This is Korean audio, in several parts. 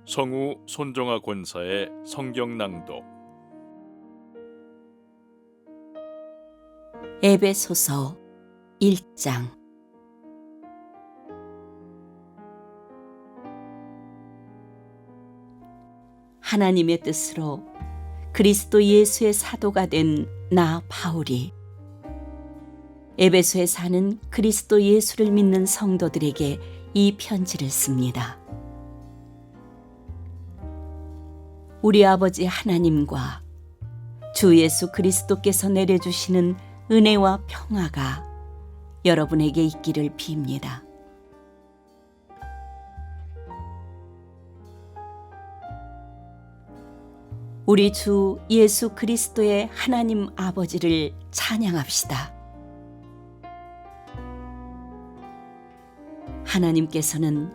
성우 손정아 권사의 성경 낭독. 에베소서 1장. 하나님의 뜻으로 그리스도 예수의 사도가 된 나 바울이 에베소에 사는 그리스도 예수를 믿는 성도들에게 이 편지를 씁니다. 우리 아버지 하나님과 주 예수 그리스도께서 내려주시는 은혜와 평화가 여러분에게 있기를 빕니다. 우리 주 예수 그리스도의 하나님 아버지를 찬양합시다. 하나님께서는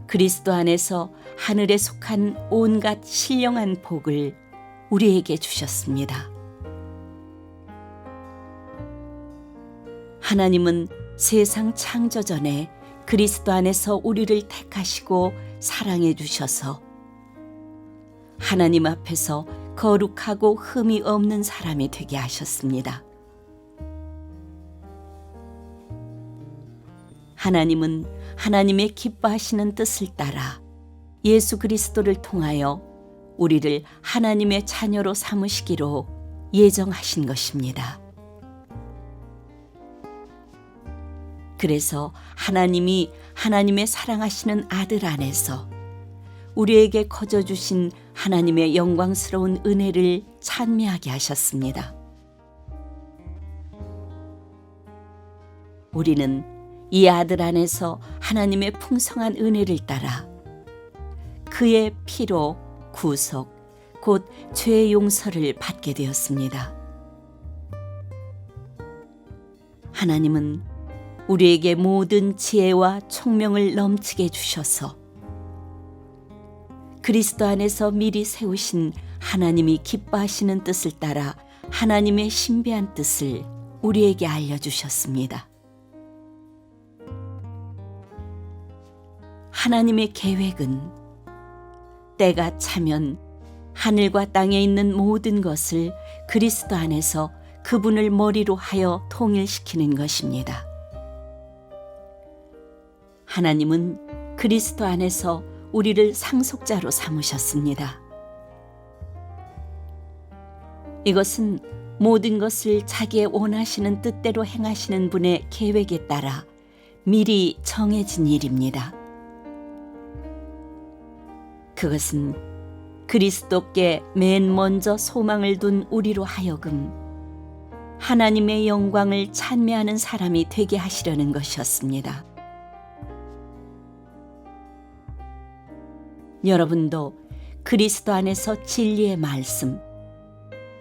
그리스도 안에서 하늘에 속한 온갖 신령한 복을 우리에게 주셨습니다. 하나님은 세상 창조 전에 그리스도 안에서 우리를 택하시고 사랑해 주셔서 하나님 앞에서 거룩하고 흠이 없는 사람이 되게 하셨습니다. 하나님은 하나님의 기뻐하시는 뜻을 따라 예수 그리스도를 통하여 우리를 하나님의 자녀로 삼으시기로 예정하신 것입니다. 그래서 하나님이 하나님의 사랑하시는 아들 안에서 우리에게 거저 주신 하나님의 영광스러운 은혜를 찬미하게 하셨습니다. 우리는 이 아들 안에서 하나님의 풍성한 은혜를 따라 그의 피로 구속, 곧 죄의 용서를 받게 되었습니다. 하나님은 우리에게 모든 지혜와 총명을 넘치게 주셔서 그리스도 안에서 미리 세우신 하나님이 기뻐하시는 뜻을 따라 하나님의 신비한 뜻을 우리에게 알려주셨습니다. 하나님의 계획은 때가 차면 하늘과 땅에 있는 모든 것을 그리스도 안에서 그분을 머리로 하여 통일시키는 것입니다. 하나님은 그리스도 안에서 우리를 상속자로 삼으셨습니다. 이것은 모든 것을 자기의 원하시는 뜻대로 행하시는 분의 계획에 따라 미리 정해진 일입니다. 그것은 그리스도께 맨 먼저 소망을 둔 우리로 하여금 하나님의 영광을 찬미하는 사람이 되게 하시려는 것이었습니다. 여러분도 그리스도 안에서 진리의 말씀,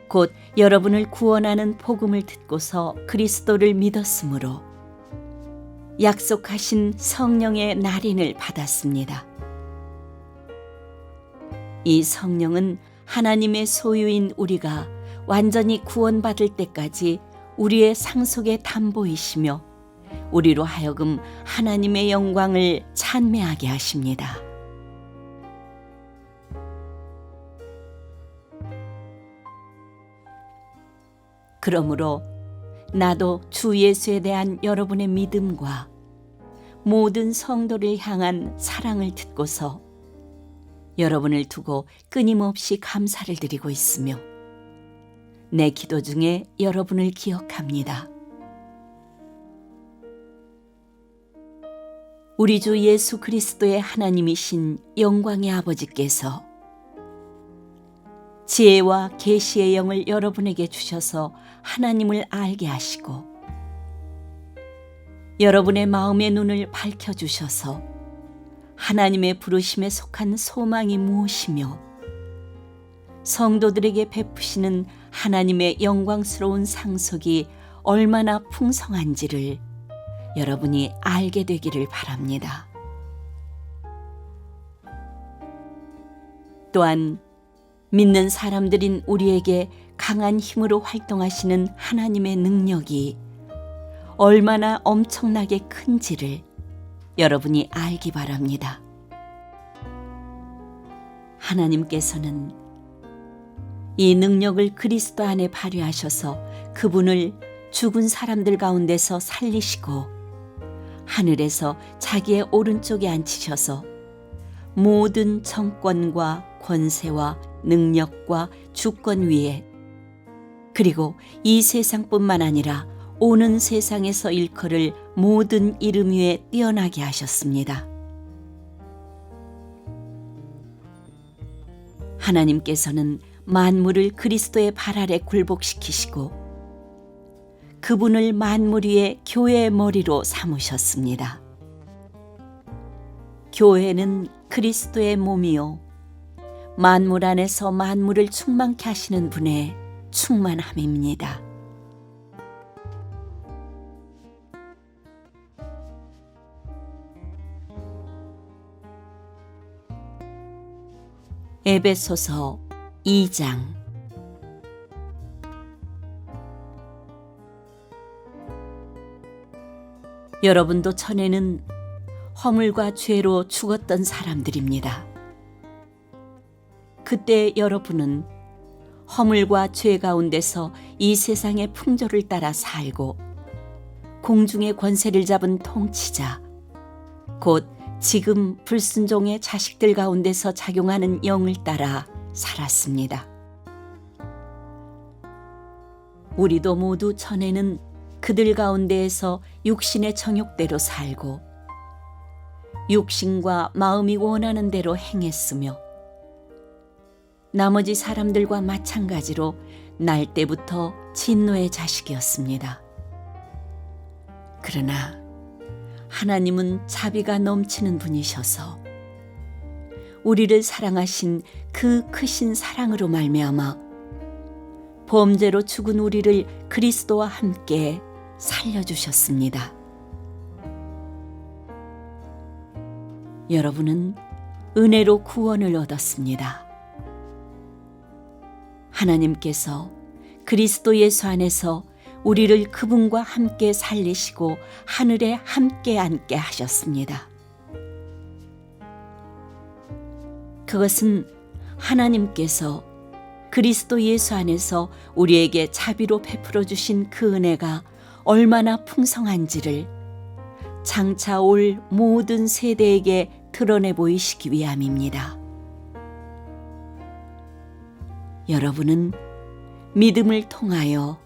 곧 여러분을 구원하는 복음을 듣고서 그리스도를 믿었으므로 약속하신 성령의 날인을 받았습니다. 이 성령은 하나님의 소유인 우리가 완전히 구원받을 때까지 우리의 상속의 담보이시며 우리로 하여금 하나님의 영광을 찬미하게 하십니다. 그러므로 나도 주 예수에 대한 여러분의 믿음과 모든 성도를 향한 사랑을 듣고서 여러분을 두고 끊임없이 감사를 드리고 있으며 내 기도 중에 여러분을 기억합니다. 우리 주 예수 그리스도의 하나님이신 영광의 아버지께서 지혜와 계시의 영을 여러분에게 주셔서 하나님을 알게 하시고 여러분의 마음의 눈을 밝혀주셔서 하나님의 부르심에 속한 소망이 무엇이며 성도들에게 베푸시는 하나님의 영광스러운 상속이 얼마나 풍성한지를 여러분이 알게 되기를 바랍니다. 또한 믿는 사람들인 우리에게 강한 힘으로 활동하시는 하나님의 능력이 얼마나 엄청나게 큰지를 여러분이 알기 바랍니다. 하나님께서는 이 능력을 그리스도 안에 발휘하셔서 그분을 죽은 사람들 가운데서 살리시고 하늘에서 자기의 오른쪽에 앉히셔서 모든 정권과 권세와 능력과 주권 위에 그리고 이 세상뿐만 아니라 오는 세상에서 일컬을 모든 이름 위에 뛰어나게 하셨습니다. 하나님께서는 만물을 그리스도의 발 아래 굴복시키시고 그분을 만물 위에 교회의 머리로 삼으셨습니다. 교회는 그리스도의 몸이요 만물 안에서 만물을 충만케 하시는 분의 충만함입니다. 에베소서 2장. 여러분도 전에는 허물과 죄로 죽었던 사람들입니다. 그때 여러분은 허물과 죄 가운데서 이 세상의 풍조를 따라 살고 공중의 권세를 잡은 통치자, 곧 지금 불순종의 자식들 가운데서 작용하는 영을 따라 살았습니다. 우리도 모두 전에는 그들 가운데에서 육신의 정욕대로 살고 육신과 마음이 원하는 대로 행했으며 나머지 사람들과 마찬가지로 날 때부터 진노의 자식이었습니다. 그러나 하나님은 자비가 넘치는 분이셔서 우리를 사랑하신 그 크신 사랑으로 말미암아 범죄로 죽은 우리를 그리스도와 함께 살려주셨습니다. 여러분은 은혜로 구원을 얻었습니다. 하나님께서 그리스도 예수 안에서 우리를 그분과 함께 살리시고 하늘에 함께 앉게 하셨습니다. 그것은 하나님께서 그리스도 예수 안에서 우리에게 자비로 베풀어 주신 그 은혜가 얼마나 풍성한지를 장차 올 모든 세대에게 드러내 보이시기 위함입니다. 여러분은 믿음을 통하여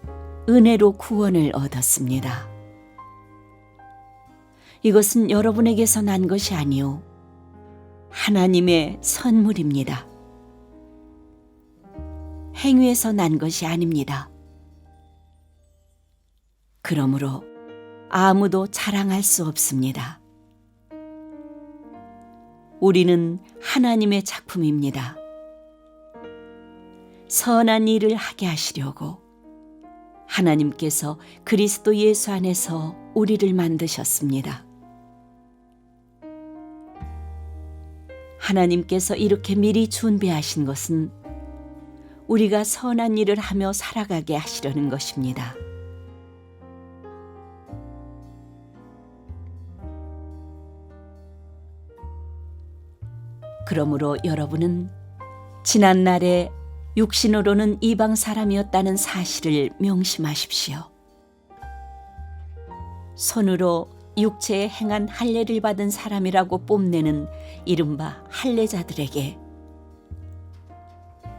은혜로 구원을 얻었습니다. 이것은 여러분에게서 난 것이 아니요 하나님의 선물입니다. 행위에서 난 것이 아닙니다. 그러므로 아무도 자랑할 수 없습니다. 우리는 하나님의 작품입니다. 선한 일을 하게 하시려고 하나님께서 그리스도 예수 안에서 우리를 만드셨습니다. 하나님께서 이렇게 미리 준비하신 것은 우리가 선한 일을 하며 살아가게 하시려는 것입니다. 그러므로 여러분은 지난날에 육신으로는 이방 사람이었다는 사실을 명심하십시오. 손으로 육체에 행한 할례를 받은 사람이라고 뽐내는 이른바 할례자들에게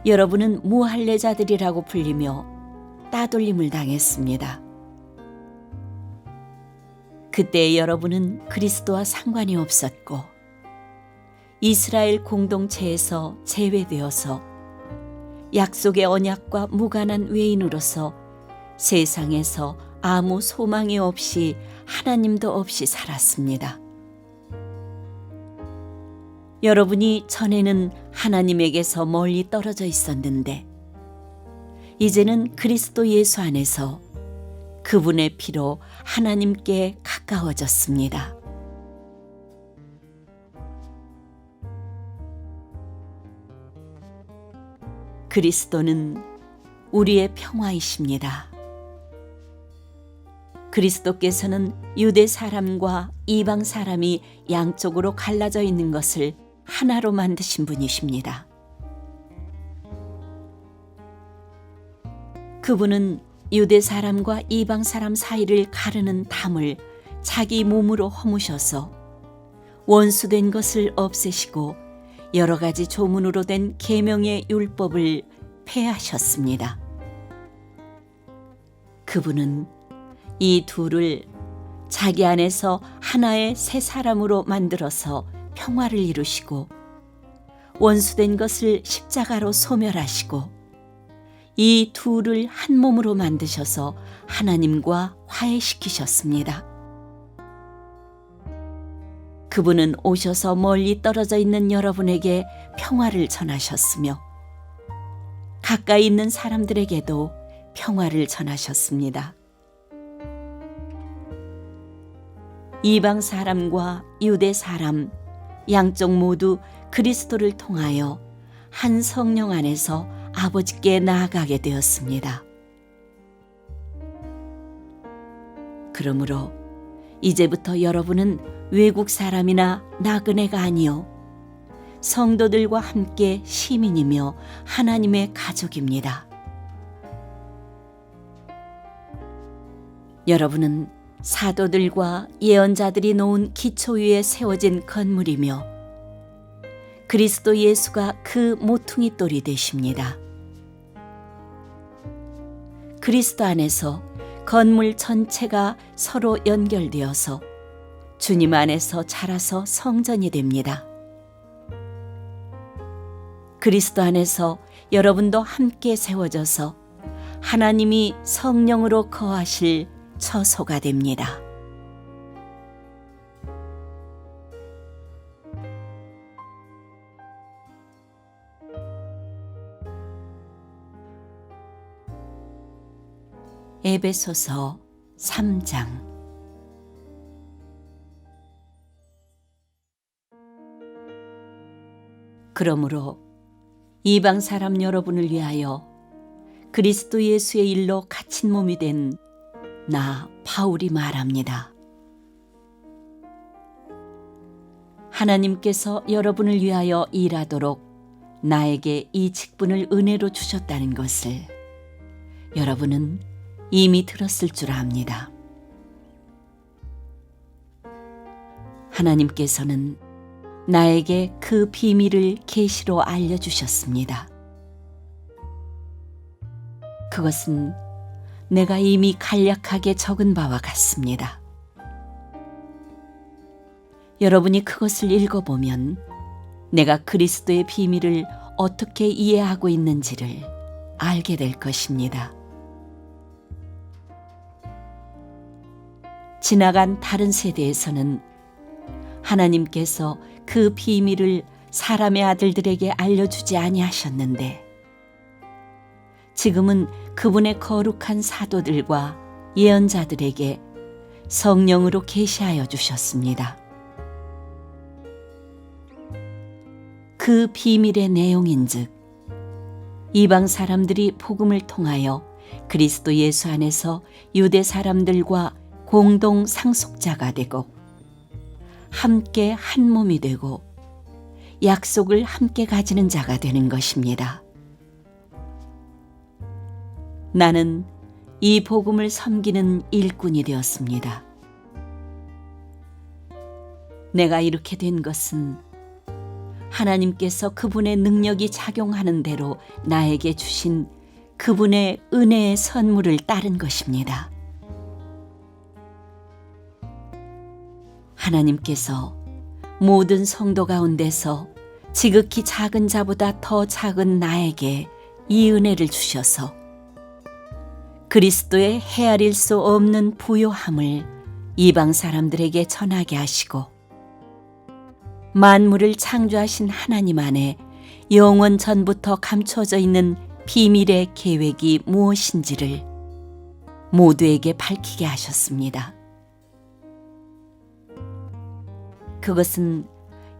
여러분은 무할례자들이라고 불리며 따돌림을 당했습니다. 그때 여러분은 그리스도와 상관이 없었고 이스라엘 공동체에서 제외되어서 약속의 언약과 무관한 외인으로서 세상에서 아무 소망이 없이 하나님도 없이 살았습니다. 여러분이 전에는 하나님에게서 멀리 떨어져 있었는데 이제는 그리스도 예수 안에서 그분의 피로 하나님께 가까워졌습니다. 그리스도는 우리의 평화이십니다. 그리스도께서는 유대 사람과 이방 사람이 양쪽으로 갈라져 있는 것을 하나로 만드신 분이십니다. 그분은 유대 사람과 이방 사람 사이를 가르는 담을 자기 몸으로 허무셔서 원수된 것을 없애시고 여러 가지 조문으로 된 계명의 율법을 폐하셨습니다. 그분은 이 둘을 자기 안에서 하나의 새 사람으로 만들어서 평화를 이루시고 원수된 것을 십자가로 소멸하시고 이 둘을 한 몸으로 만드셔서 하나님과 화해시키셨습니다. 그분은 오셔서 멀리 떨어져 있는 여러분에게 평화를 전하셨으며 가까이 있는 사람들에게도 평화를 전하셨습니다. 이방 사람과 유대 사람 양쪽 모두 그리스도를 통하여 한 성령 안에서 아버지께 나아가게 되었습니다. 그러므로 이제부터 여러분은 외국 사람이나 나그네가 아니요 성도들과 함께 시민이며 하나님의 가족입니다. 여러분은 사도들과 예언자들이 놓은 기초 위에 세워진 건물이며 그리스도 예수가 그 모퉁이 돌이 되십니다. 그리스도 안에서 건물 전체가 서로 연결되어서 주님 안에서 자라서 성전이 됩니다. 그리스도 안에서 여러분도 함께 세워져서 하나님이 성령으로 거하실 처소가 됩니다. 에베소서 3장. 그러므로 이방 사람 여러분을 위하여 그리스도 예수의 일로 갇힌 몸이 된 나 바울이 말합니다. 하나님께서 여러분을 위하여 일하도록 나에게 이 직분을 은혜로 주셨다는 것을 여러분은 이미 들었을 줄 압니다. 하나님께서는 나에게 그 비밀을 계시로 알려주셨습니다. 그것은 내가 이미 간략하게 적은 바와 같습니다. 여러분이 그것을 읽어보면 내가 그리스도의 비밀을 어떻게 이해하고 있는지를 알게 될 것입니다. 지나간 다른 세대에서는 하나님께서 그 비밀을 사람의 아들들에게 알려주지 아니하셨는데 지금은 그분의 거룩한 사도들과 예언자들에게 성령으로 계시하여 주셨습니다. 그 비밀의 내용인즉 이방 사람들이 복음을 통하여 그리스도 예수 안에서 유대 사람들과 공동 상속자가 되고 함께 한 몸이 되고 약속을 함께 가지는 자가 되는 것입니다. 나는 이 복음을 섬기는 일꾼이 되었습니다. 내가 이렇게 된 것은 하나님께서 그분의 능력이 작용하는 대로 나에게 주신 그분의 은혜의 선물을 따른 것입니다. 하나님께서 모든 성도 가운데서 지극히 작은 자보다 더 작은 나에게 이 은혜를 주셔서 그리스도의 헤아릴 수 없는 부요함을 이방 사람들에게 전하게 하시고 만물을 창조하신 하나님 안에 영원 전부터 감춰져 있는 비밀의 계획이 무엇인지를 모두에게 밝히게 하셨습니다. 그것은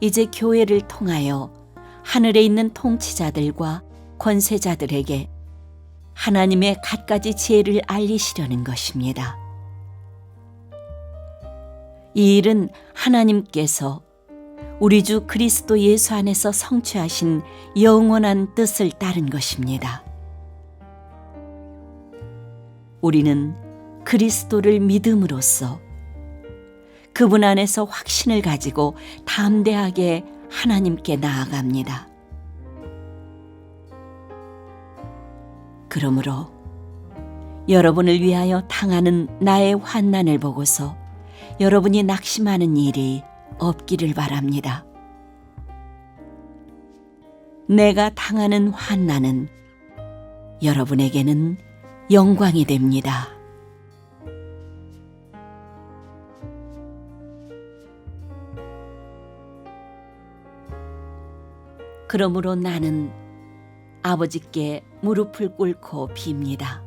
이제 교회를 통하여 하늘에 있는 통치자들과 권세자들에게 하나님의 갖가지 지혜를 알리시려는 것입니다. 이 일은 하나님께서 우리 주 그리스도 예수 안에서 성취하신 영원한 뜻을 따른 것입니다. 우리는 그리스도를 믿음으로써 그분 안에서 확신을 가지고 담대하게 하나님께 나아갑니다. 그러므로 여러분을 위하여 당하는 나의 환난을 보고서 여러분이 낙심하는 일이 없기를 바랍니다. 내가 당하는 환난은 여러분에게는 영광이 됩니다. 그러므로 나는 아버지께 무릎을 꿇고 빕니다.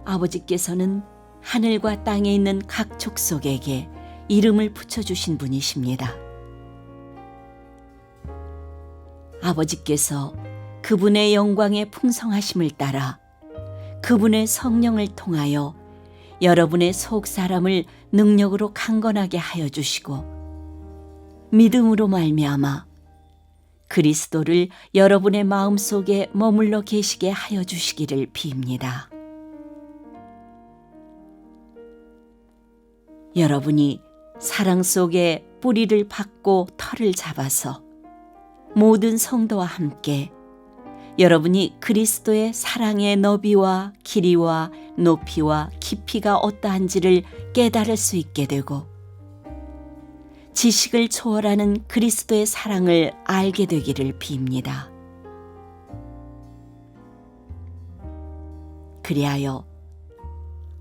아버지께서는 하늘과 땅에 있는 각 족속에게 이름을 붙여주신 분이십니다. 아버지께서 그분의 영광의 풍성하심을 따라 그분의 성령을 통하여 여러분의 속 사람을 능력으로 강건하게 하여 주시고 믿음으로 말미암아 그리스도를 여러분의 마음속에 머물러 계시게 하여 주시기를 빕니다. 여러분이 사랑 속에 뿌리를 박고 털을 잡아서 모든 성도와 함께 여러분이 그리스도의 사랑의 너비와 길이와 높이와 깊이가 어떠한지를 깨달을 수 있게 되고 지식을 초월하는 그리스도의 사랑을 알게 되기를 빕니다. 그리하여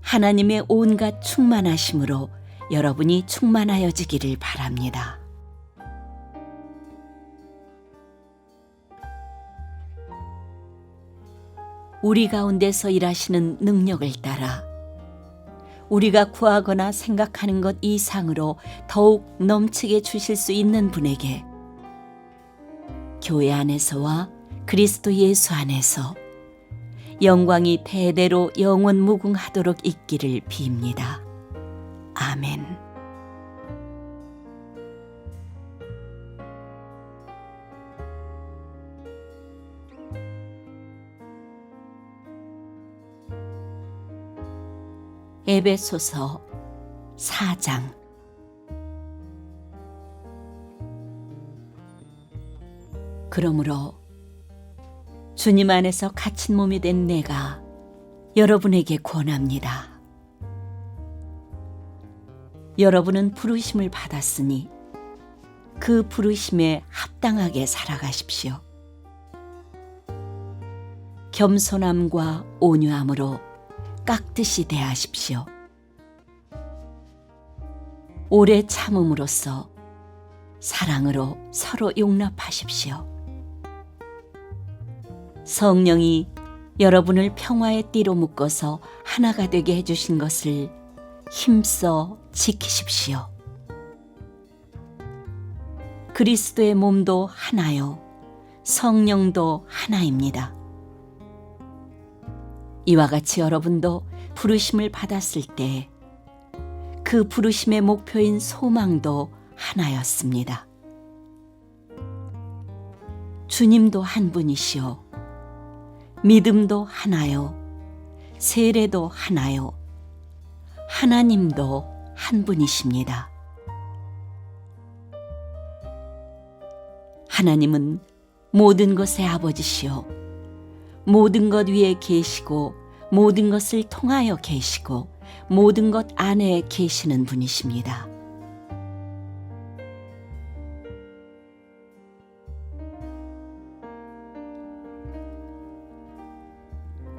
하나님의 온갖 충만하심으로 여러분이 충만하여지기를 바랍니다. 우리 가운데서 일하시는 능력을 따라 우리가 구하거나 생각하는 것 이상으로 더욱 넘치게 주실 수 있는 분에게 교회 안에서와 그리스도 예수 안에서 영광이 대대로 영원 무궁하도록 있기를 빕니다. 아멘. 에베소서 4장. 그러므로 주님 안에서 갇힌 몸이 된 내가 여러분에게 권합니다. 여러분은 부르심을 받았으니 그 부르심에 합당하게 살아가십시오. 겸손함과 온유함으로 깍듯이 대하십시오. 오래 참음으로써 사랑으로 서로 용납하십시오. 성령이 여러분을 평화의 띠로 묶어서 하나가 되게 해주신 것을 힘써 지키십시오. 그리스도의 몸도 하나요, 성령도 하나입니다. 이와 같이 여러분도 부르심을 받았을 때 그 부르심의 목표인 소망도 하나였습니다. 주님도 한 분이시오, 믿음도 하나요, 세례도 하나요, 하나님도 한 분이십니다. 하나님은 모든 것의 아버지시오, 모든 것 위에 계시고 모든 것을 통하여 계시고 모든 것 안에 계시는 분이십니다.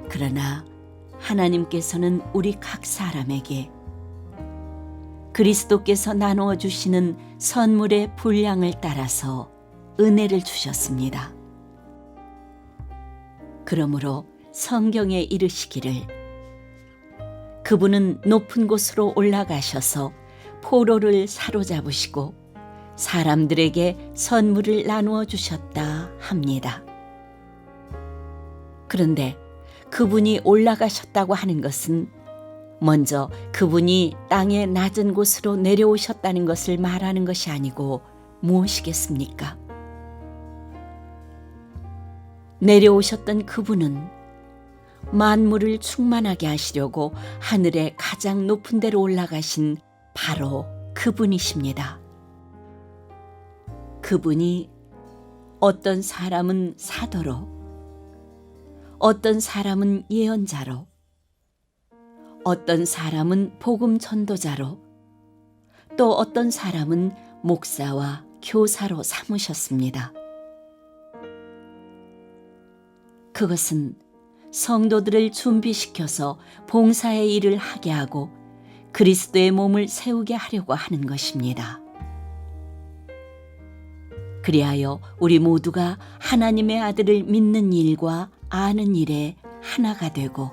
그러나 하나님께서는 우리 각 사람에게 그리스도께서 나누어 주시는 선물의 분량을 따라서 은혜를 주셨습니다. 그러므로 성경에 이르시기를 그분은 높은 곳으로 올라가셔서 포로를 사로잡으시고 사람들에게 선물을 나누어 주셨다 합니다. 그런데 그분이 올라가셨다고 하는 것은 먼저 그분이 땅의 낮은 곳으로 내려오셨다는 것을 말하는 것이 아니고 무엇이겠습니까? 내려오셨던 그분은 만물을 충만하게 하시려고 하늘의 가장 높은 데로 올라가신 바로 그분이십니다. 그분이 어떤 사람은 사도로, 어떤 사람은 예언자로, 어떤 사람은 복음 전도자로, 또 어떤 사람은 목사와 교사로 삼으셨습니다. 그것은 성도들을 준비시켜서 봉사의 일을 하게 하고 그리스도의 몸을 세우게 하려고 하는 것입니다. 그리하여 우리 모두가 하나님의 아들을 믿는 일과 아는 일에 하나가 되고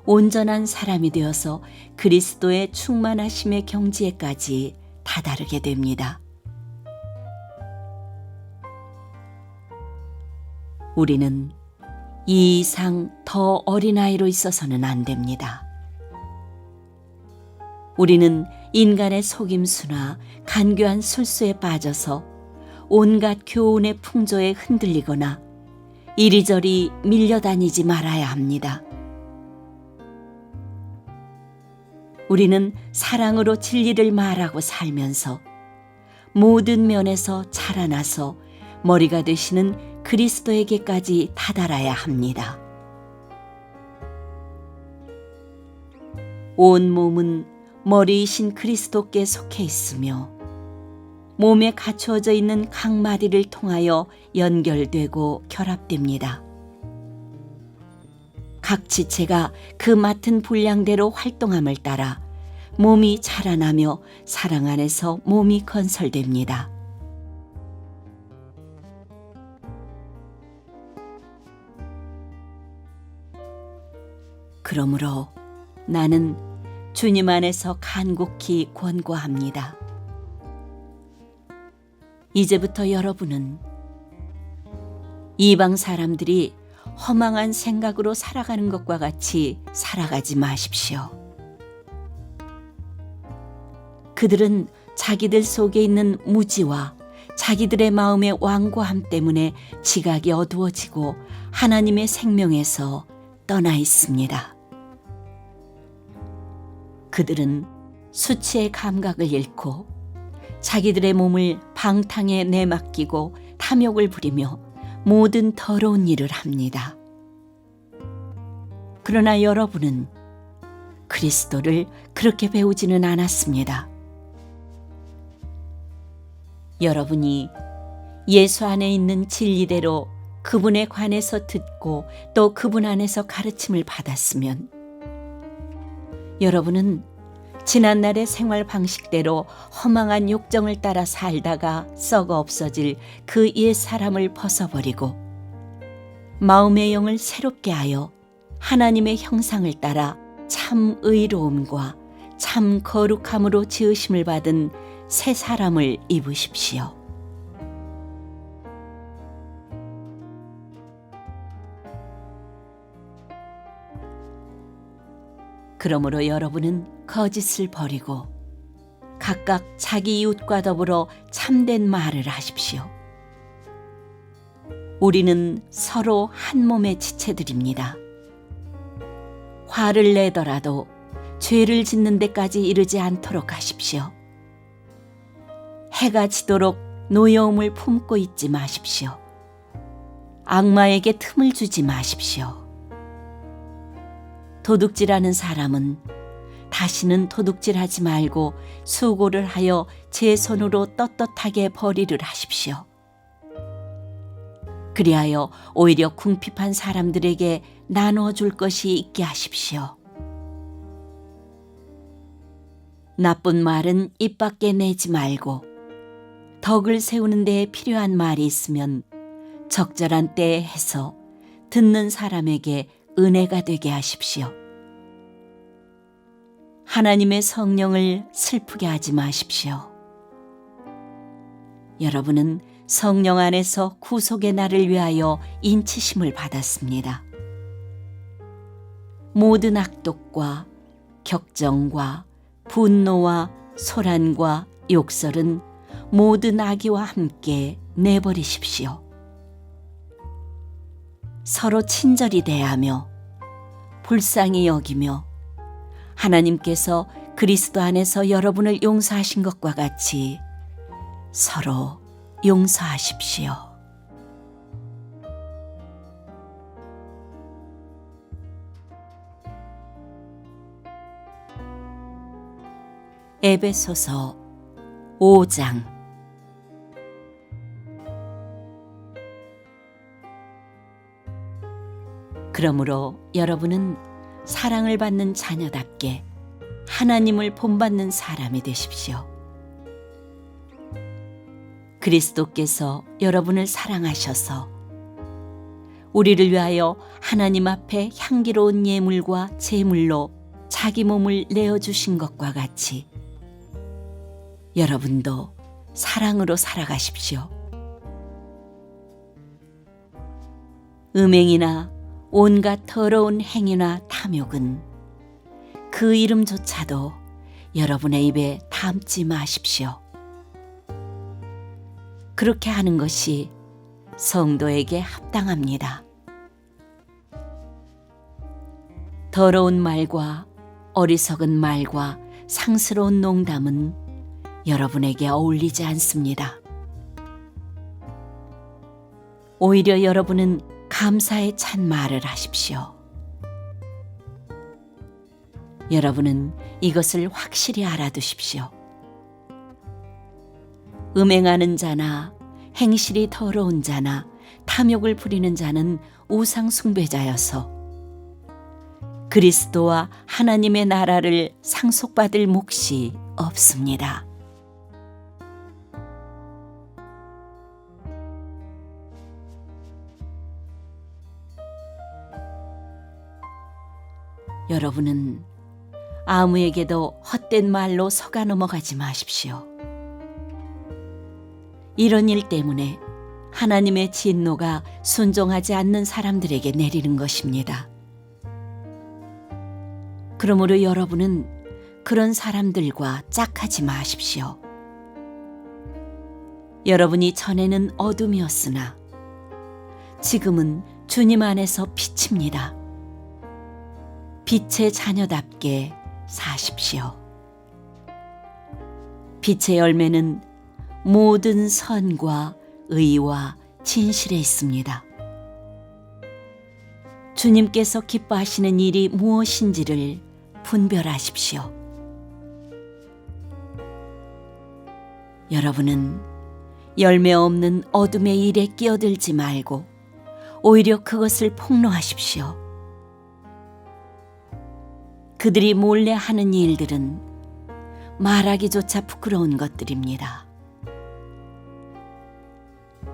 온전한 사람이 되어서 그리스도의 충만하심의 경지에까지 다다르게 됩니다. 우리는 이 이상 더 어린아이로 있어서는 안 됩니다. 우리는 인간의 속임수나 간교한 술수에 빠져서 온갖 교훈의 풍조에 흔들리거나 이리저리 밀려다니지 말아야 합니다. 우리는 사랑으로 진리를 말하고 살면서 모든 면에서 자라나서 머리가 되시는 그리스도에게까지 다다라야 합니다. 온 몸은 머리이신 그리스도께 속해 있으며 몸에 갖추어져 있는 각 마디를 통하여 연결되고 결합됩니다. 각 지체가 그 맡은 분량대로 활동함을 따라 몸이 자라나며 사랑 안에서 몸이 건설됩니다. 그러므로 나는 주님 안에서 간곡히 권고합니다. 이제부터 여러분은 이방 사람들이 허망한 생각으로 살아가는 것과 같이 살아가지 마십시오. 그들은 자기들 속에 있는 무지와 자기들의 마음의 완고함 때문에 지각이 어두워지고 하나님의 생명에서 떠나 있습니다. 그들은 수치의 감각을 잃고 자기들의 몸을 방탕에 내맡기고 탐욕을 부리며 모든 더러운 일을 합니다. 그러나 여러분은 그리스도를 그렇게 배우지는 않았습니다. 여러분이 예수 안에 있는 진리대로 그분에 관해서 듣고 또 그분 안에서 가르침을 받았으면 여러분은 지난날의 생활 방식대로 허망한 욕정을 따라 살다가 썩어 없어질 그 옛 사람을 벗어버리고 마음의 영을 새롭게 하여 하나님의 형상을 따라 참 의로움과 참 거룩함으로 지으심을 받은 새 사람을 입으십시오. 그러므로 여러분은 거짓을 버리고 각각 자기 이웃과 더불어 참된 말을 하십시오. 우리는 서로 한 몸의 지체들입니다. 화를 내더라도 죄를 짓는 데까지 이르지 않도록 하십시오. 해가 지도록 노여움을 품고 있지 마십시오. 악마에게 틈을 주지 마십시오. 도둑질하는 사람은 다시는 도둑질하지 말고 수고를 하여 제 손으로 떳떳하게 벌이를 하십시오. 그리하여 오히려 궁핍한 사람들에게 나누어 줄 것이 있게 하십시오. 나쁜 말은 입 밖에 내지 말고 덕을 세우는 데에 필요한 말이 있으면 적절한 때에 해서 듣는 사람에게 은혜가 되게 하십시오. 하나님의 성령을 슬프게 하지 마십시오. 여러분은 성령 안에서 구속의 날을 위하여 인치심을 받았습니다. 모든 악독과 격정과 분노와 소란과 욕설은 모든 악의와 함께 내버리십시오. 서로 친절히 대하며 불쌍히 여기며 하나님께서 그리스도 안에서 여러분을 용서하신 것과 같이 서로 용서하십시오. 에베소서 5장. 그러므로 여러분은 사랑을 받는 자녀답게 하나님을 본받는 사람이 되십시오. 그리스도께서 여러분을 사랑하셔서 우리를 위하여 하나님 앞에 향기로운 예물과 제물로 자기 몸을 내어주신 것과 같이 여러분도 사랑으로 살아가십시오. 음행이나 온갖 더러운 행위나 탐욕은 그 이름조차도 여러분의 입에 담지 마십시오. 그렇게 하는 것이 성도에게 합당합니다. 더러운 말과 어리석은 말과 상스러운 농담은 여러분에게 어울리지 않습니다. 오히려 여러분은 감사에 찬 말을 하십시오. 여러분은 이것을 확실히 알아두십시오. 음행하는 자나 행실이 더러운 자나 탐욕을 부리는 자는 우상 숭배자여서 그리스도와 하나님의 나라를 상속받을 몫이 없습니다. 여러분은 아무에게도 헛된 말로 속아 넘어가지 마십시오. 이런 일 때문에 하나님의 진노가 순종하지 않는 사람들에게 내리는 것입니다. 그러므로 여러분은 그런 사람들과 짝하지 마십시오. 여러분이 전에는 어둠이었으나 지금은 주님 안에서 빛입니다. 빛의 자녀답게 사십시오. 빛의 열매는 모든 선과 의와 진실에 있습니다. 주님께서 기뻐하시는 일이 무엇인지를 분별하십시오. 여러분은 열매 없는 어둠의 일에 끼어들지 말고 오히려 그것을 폭로하십시오. 그들이 몰래 하는 일들은 말하기조차 부끄러운 것들입니다.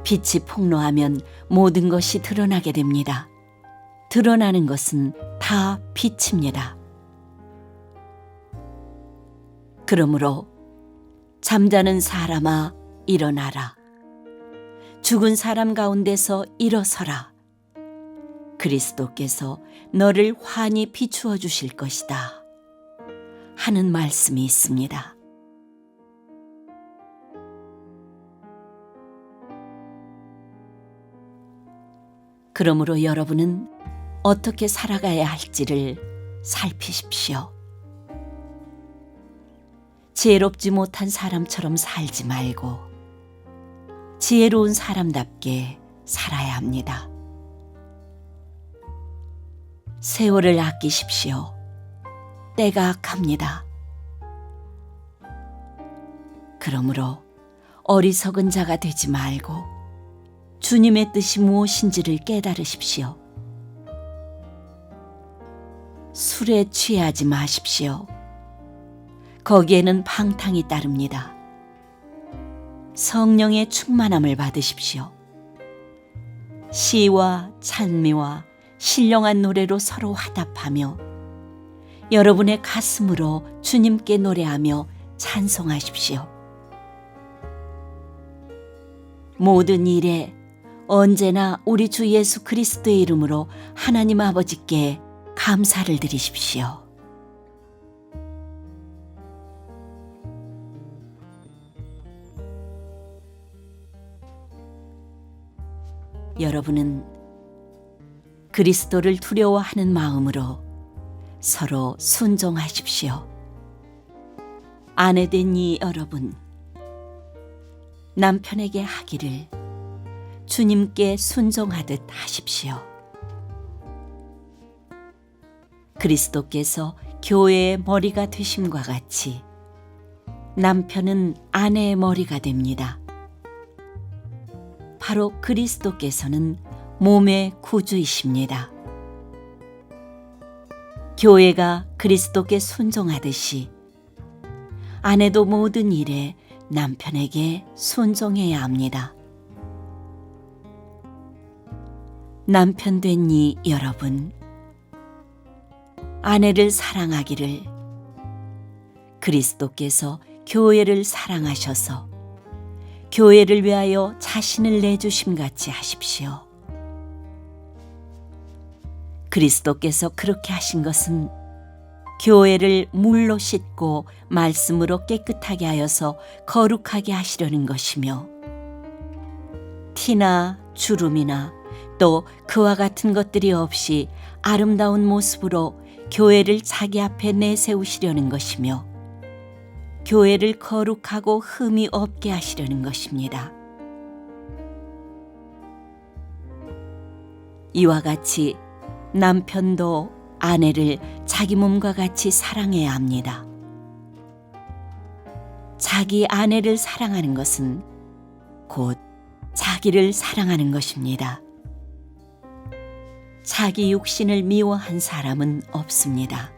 빛이 폭로하면 모든 것이 드러나게 됩니다. 드러나는 것은 다 빛입니다. 그러므로 잠자는 사람아 일어나라. 죽은 사람 가운데서 일어서라. 그리스도께서 너를 환히 비추어 주실 것이다. 하는 말씀이 있습니다. 그러므로 여러분은 어떻게 살아가야 할지를 살피십시오. 지혜롭지 못한 사람처럼 살지 말고 지혜로운 사람답게 살아야 합니다. 세월을 아끼십시오. 때가 악합니다. 그러므로 어리석은 자가 되지 말고 주님의 뜻이 무엇인지를 깨달으십시오. 술에 취하지 마십시오. 거기에는 방탕이 따릅니다. 성령의 충만함을 받으십시오. 시와 찬미와 신령한 노래로 서로 화답하며 여러분의 가슴으로 주님께 노래하며 찬송하십시오. 모든 일에 언제나 우리 주 예수 그리스도의 이름으로 하나님 아버지께 감사를 드리십시오. 여러분은 그리스도를 두려워하는 마음으로 서로 순종하십시오. 아내된 이 여러분, 남편에게 하기를 주님께 순종하듯 하십시오. 그리스도께서 교회의 머리가 되심과 같이 남편은 아내의 머리가 됩니다. 바로 그리스도께서는 몸의 구주이십니다. 교회가 그리스도께 순종하듯이 아내도 모든 일에 남편에게 순종해야 합니다. 남편 된 이 여러분, 아내를 사랑하기를 그리스도께서 교회를 사랑하셔서 교회를 위하여 자신을 내주심 같이 하십시오. 그리스도께서 그렇게 하신 것은 교회를 물로 씻고 말씀으로 깨끗하게 하여서 거룩하게 하시려는 것이며, 티나 주름이나 또 그와 같은 것들이 없이 아름다운 모습으로 교회를 자기 앞에 내세우시려는 것이며, 교회를 거룩하고 흠이 없게 하시려는 것입니다. 이와 같이 남편도 아내를 자기 몸과 같이 사랑해야 합니다. 자기 아내를 사랑하는 것은 곧 자기를 사랑하는 것입니다. 자기 육신을 미워한 사람은 없습니다.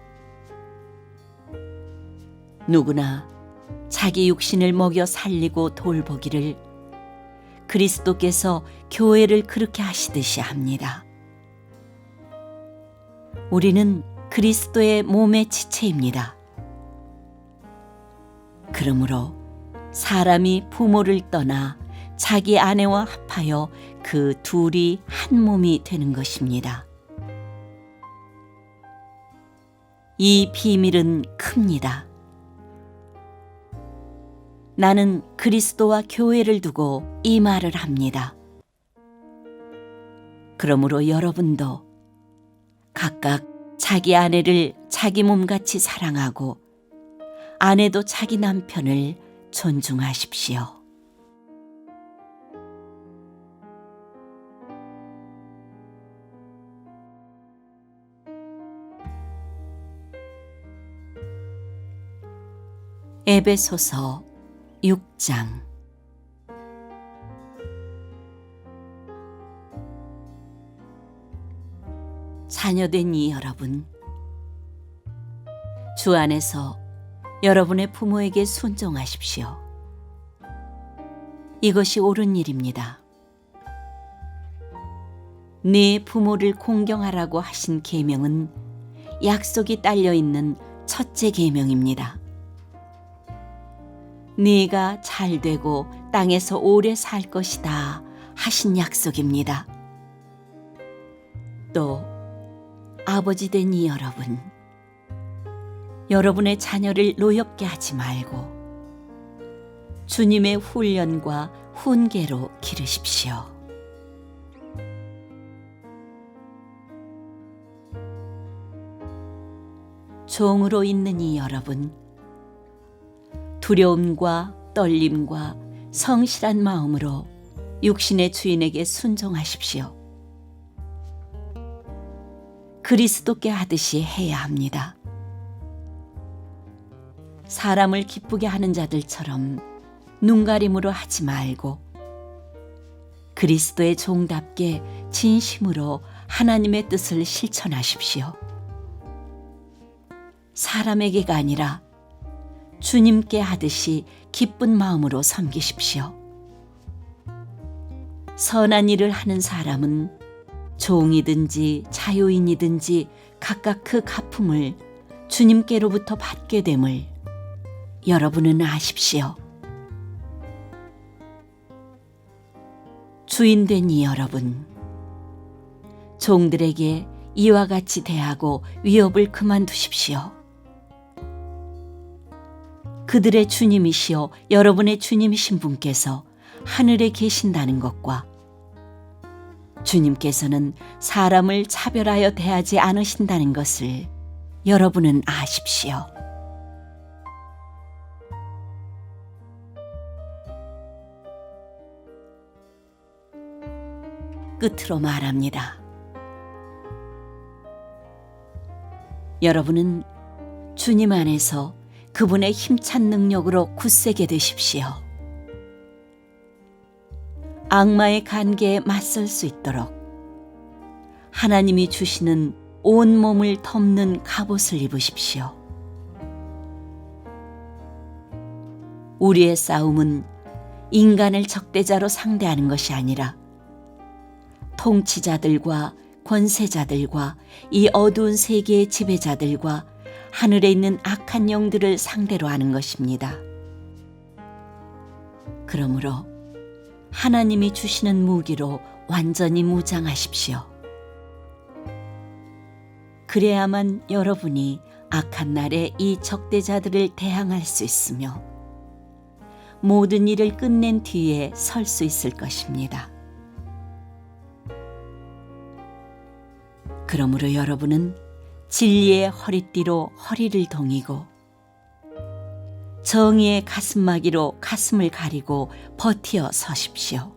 누구나 자기 육신을 먹여 살리고 돌보기를 그리스도께서 교회를 그렇게 하시듯이 합니다. 우리는 그리스도의 몸의 지체입니다. 그러므로 사람이 부모를 떠나 자기 아내와 합하여 그 둘이 한 몸이 되는 것입니다. 이 비밀은 큽니다. 나는 그리스도와 교회를 두고 이 말을 합니다. 그러므로 여러분도 각각 자기 아내를 자기 몸같이 사랑하고 아내도 자기 남편을 존중하십시오. 에베소서 6장. 자녀된 이 여러분, 주 안에서 여러분의 부모에게 순종하십시오. 이것이 옳은 일입니다. 네 부모를 공경하라고 하신 계명은 약속이 딸려 있는 첫째 계명입니다. 네가 잘 되고 땅에서 오래 살 것이다 하신 약속입니다. 또 아버지 된 이 여러분, 여러분의 자녀를 노엽게 하지 말고 주님의 훈련과 훈계로 기르십시오. 종으로 있는 이 여러분, 두려움과 떨림과 성실한 마음으로 육신의 주인에게 순종하십시오. 그리스도께 하듯이 해야 합니다. 사람을 기쁘게 하는 자들처럼 눈가림으로 하지 말고 그리스도의 종답게 진심으로 하나님의 뜻을 실천하십시오. 사람에게가 아니라 주님께 하듯이 기쁜 마음으로 섬기십시오. 선한 일을 하는 사람은 종이든지 자유인이든지 각각 그 갚음을 주님께로부터 받게 됨을 여러분은 아십시오. 주인된 이 여러분, 종들에게 이와 같이 대하고 위협을 그만두십시오. 그들의 주님이시여 여러분의 주님이신 분께서 하늘에 계신다는 것과 주님께서는 사람을 차별하여 대하지 않으신다는 것을 여러분은 아십시오. 끝으로 말합니다. 여러분은 주님 안에서 그분의 힘찬 능력으로 굳세게 되십시오. 악마의 관계에 맞설 수 있도록 하나님이 주시는 온몸을 덮는 갑옷을 입으십시오. 우리의 싸움은 인간을 적대자로 상대하는 것이 아니라 통치자들과 권세자들과 이 어두운 세계의 지배자들과 하늘에 있는 악한 영들을 상대로 하는 것입니다. 그러므로 하나님이 주시는 무기로 완전히 무장하십시오. 그래야만 여러분이 악한 날에 이 적대자들을 대항할 수 있으며 모든 일을 끝낸 뒤에 설 수 있을 것입니다. 그러므로 여러분은 진리의 허리띠로 허리를 동이고 정의의 가슴막이로 가슴을 가리고 버티어 서십시오.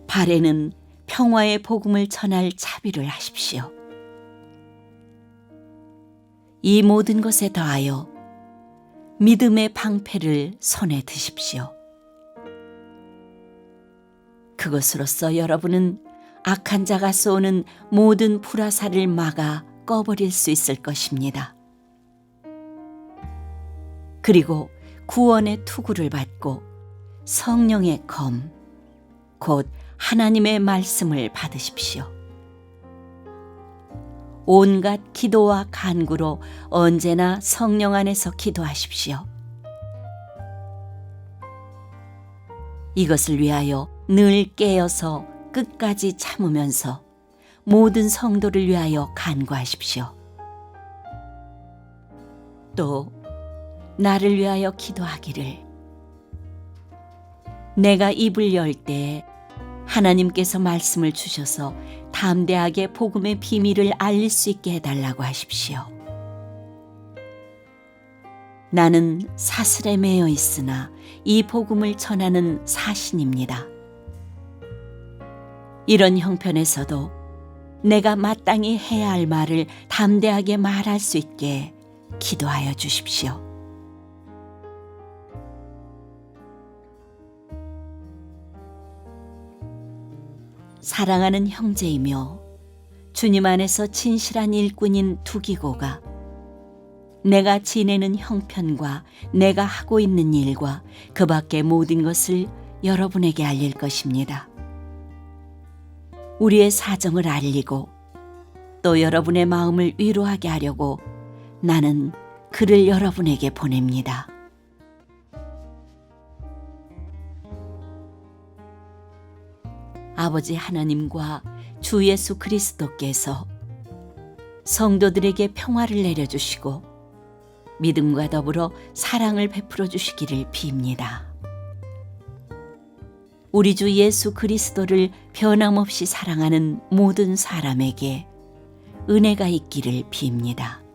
발에는 평화의 복음을 전할 자비를 하십시오. 이 모든 것에 더하여 믿음의 방패를 손에 드십시오. 그것으로써 여러분은 악한 자가 쏘는 모든 불화살을 막아 꺼버릴 수 있을 것입니다. 그리고 구원의 투구를 받고 성령의 검, 곧 하나님의 말씀을 받으십시오. 온갖 기도와 간구로 언제나 성령 안에서 기도하십시오. 이것을 위하여 늘 깨어서 끝까지 참으면서 모든 성도를 위하여 간구하십시오. 또 나를 위하여 기도하기를, 내가 입을 열 때에 하나님께서 말씀을 주셔서 담대하게 복음의 비밀을 알릴 수 있게 해달라고 하십시오. 나는 사슬에 매여 있으나 이 복음을 전하는 사신입니다. 이런 형편에서도 내가 마땅히 해야 할 말을 담대하게 말할 수 있게 기도하여 주십시오. 사랑하는 형제이며 주님 안에서 진실한 일꾼인 두기고가 내가 지내는 형편과 내가 하고 있는 일과 그 밖의 모든 것을 여러분에게 알릴 것입니다. 우리의 사정을 알리고 또 여러분의 마음을 위로하게 하려고 나는 그를 여러분에게 보냅니다. 아버지 하나님과 주 예수 그리스도께서 성도들에게 평화를 내려주시고 믿음과 더불어 사랑을 베풀어 주시기를 빕니다. 우리 주 예수 그리스도를 변함없이 사랑하는 모든 사람에게 은혜가 있기를 빕니다.